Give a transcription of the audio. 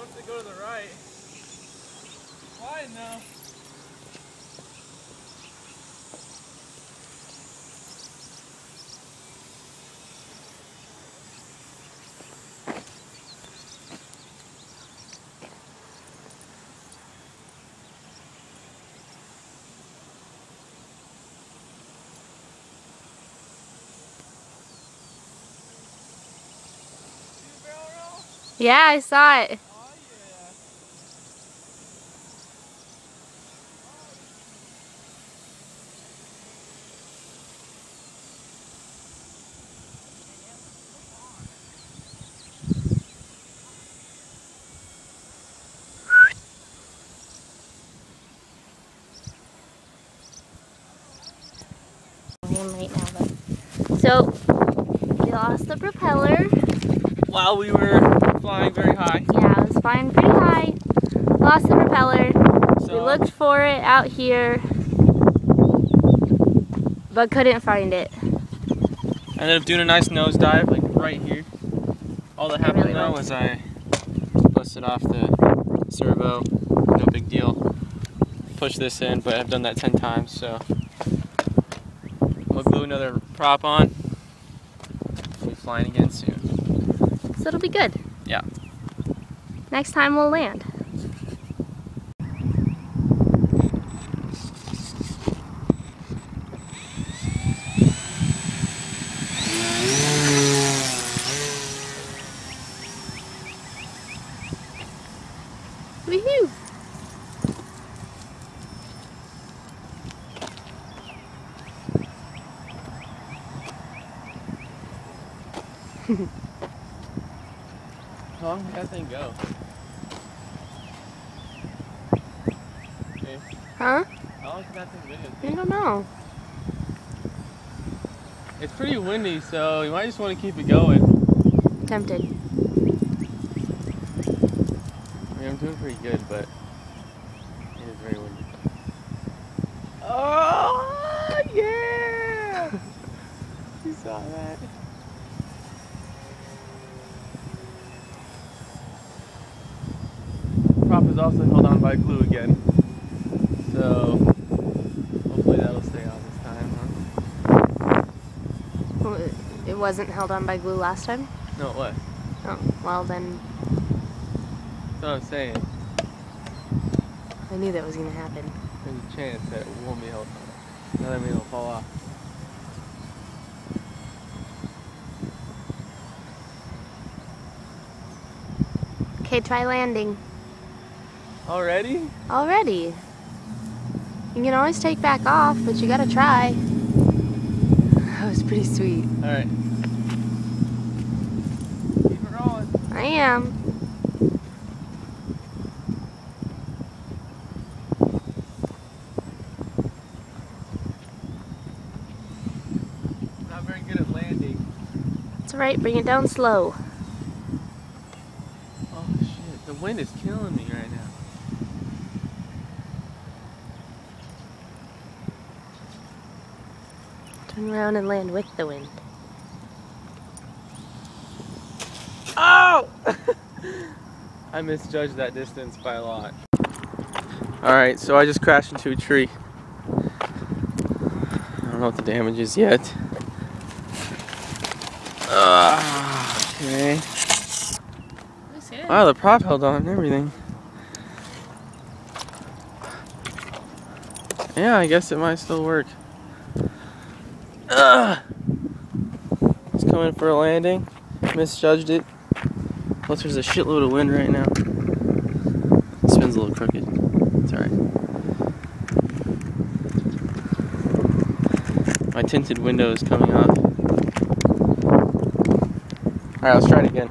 wants to go to the right. Fine though. Yeah, I saw it. Oh yeah. Right now, but so we lost the propeller. While we were flying very high. Yeah, I was flying pretty high. Lost the propeller. So, We looked for it out here, but couldn't find it. ended up doing a nice nosedive, like right here. All that happened really though was. was I busted off the servo. No big deal. Push this in, but I've done that 10 times, so we'll glue another prop on. We'll be flying again soon. So it'll be good. Yeah. Next time we'll land. Woohoo! How long did that thing go? Okay. Huh? How long did that thing I go? don't know. It's pretty windy, so you might just want to keep it going. Tempted. I mean, I'm doing pretty good, but it is very windy. Oh, yeah! You saw that. Prop is also held on by glue again, so hopefully that'll stay on this time, huh? Well, it wasn't held on by glue last time? No, what? Oh, well then, That's what I'm saying. I knew that was going to happen. There's a chance that it won't be held on. Now that means it'll fall off. Okay, try landing. Already? Already. You can always take back off, but you gotta try. That was pretty sweet. Alright. Keep it rolling. I am. Not very good at landing. It's alright, bring it down slow. Oh shit, the wind is killing me right now. Turn around and land with the wind. Oh! I misjudged that distance by a lot. Alright, so I just crashed into a tree. I don't know what the damage is yet. Okay. Wow, the prop held on and everything. Yeah, I guess it might still work. It's coming for a landing. Misjudged it. Plus there's a shitload of wind right now. It spin's a little crooked. It's alright. My tinted window is coming off. Alright, let's try it again.